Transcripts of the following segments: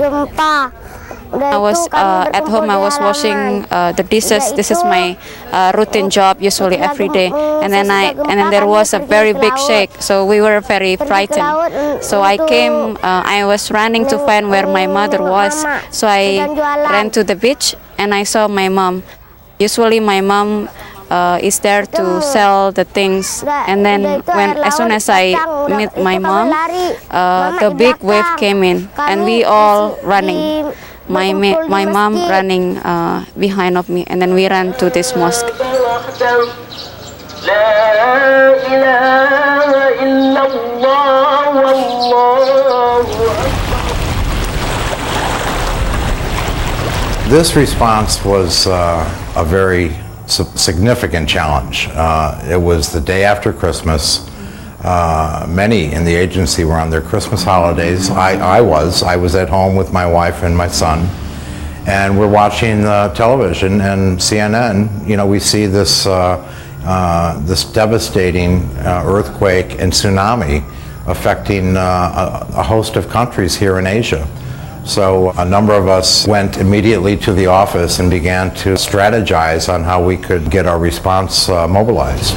I was at home. I was washing the dishes. This is my routine job, usually every day. And then there was a very big shake, so we were very frightened. So I came. I was running to find where my mother was. So I ran to the beach and I saw my mom. Usually my mom is there to sell the things, and then as soon as I meet my mom, the big wave came in and we all running. My mom running behind of me, and then we ran to this mosque. This response was a very significant challenge. It was the day after Christmas. Many in the agency were on their Christmas holidays. I was at home with my wife and my son, and we're watching television and CNN. You know, we see this this devastating earthquake and tsunami affecting a host of countries here in Asia. So a number of us went immediately to the office and began to strategize on how we could get our response mobilized.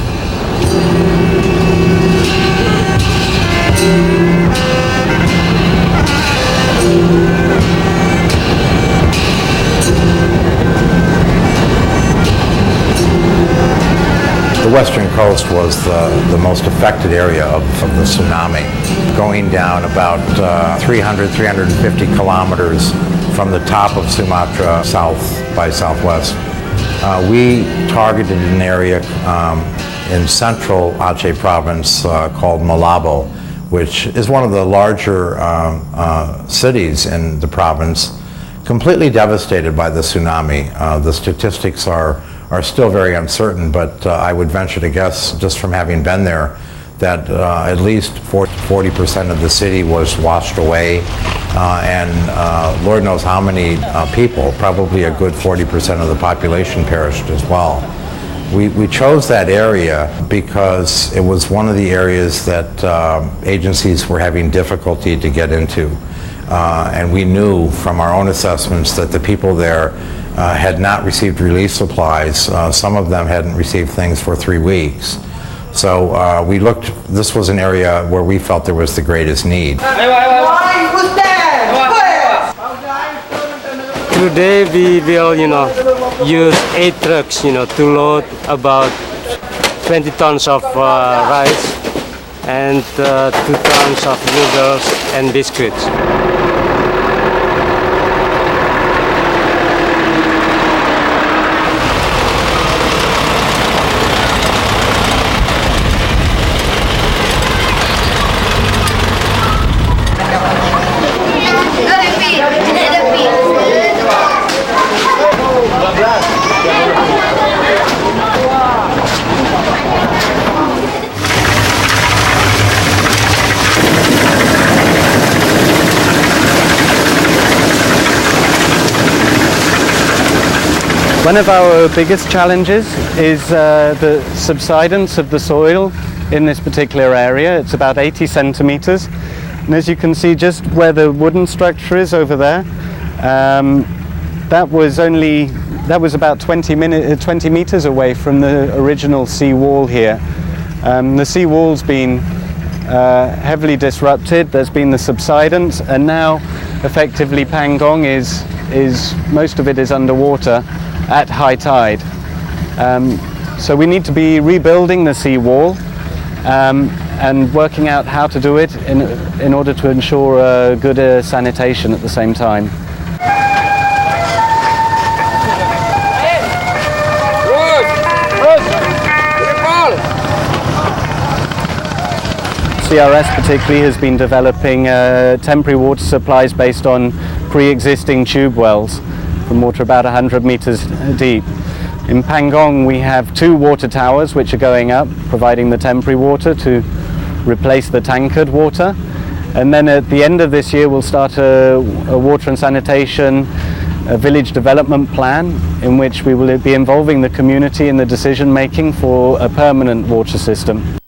The western coast was the most affected area of the tsunami, going down about 350 kilometers from the top of Sumatra south by southwest. We targeted an area in central Aceh province called Malabo, which is one of the larger cities in the province, completely devastated by the tsunami. The statistics are still very uncertain, but I would venture to guess, just from having been there, that at least 40% of the city was washed away, and Lord knows how many people, probably a good 40% of the population perished as well. We chose that area because it was one of the areas that agencies were having difficulty to get into. And we knew from our own assessments that the people there had not received relief supplies. Some of them hadn't received things for 3 weeks. So we looked, this was an area where we felt there was the greatest need. Today we will, use 8 trucks, to load about 20 tons of rice and 2 tons of noodles and biscuits. One of our biggest challenges is the subsidence of the soil in this particular area. It's about 80 centimeters. And as you can see, just where the wooden structure is over there, that was about 20 meters away from the original sea wall here. The sea wall's been heavily disrupted. There's been the subsidence, and now effectively Pangong is most of it is underwater at high tide. So we need to be rebuilding the seawall and working out how to do it in order to ensure good sanitation at the same time. CRS particularly has been developing temporary water supplies based on pre-existing tube wells from water about 100 meters deep. In Pangong we have 2 water towers which are going up, providing the temporary water to replace the tankered water. And then at the end of this year we'll start a water and sanitation village development plan in which we will be involving the community in the decision making for a permanent water system.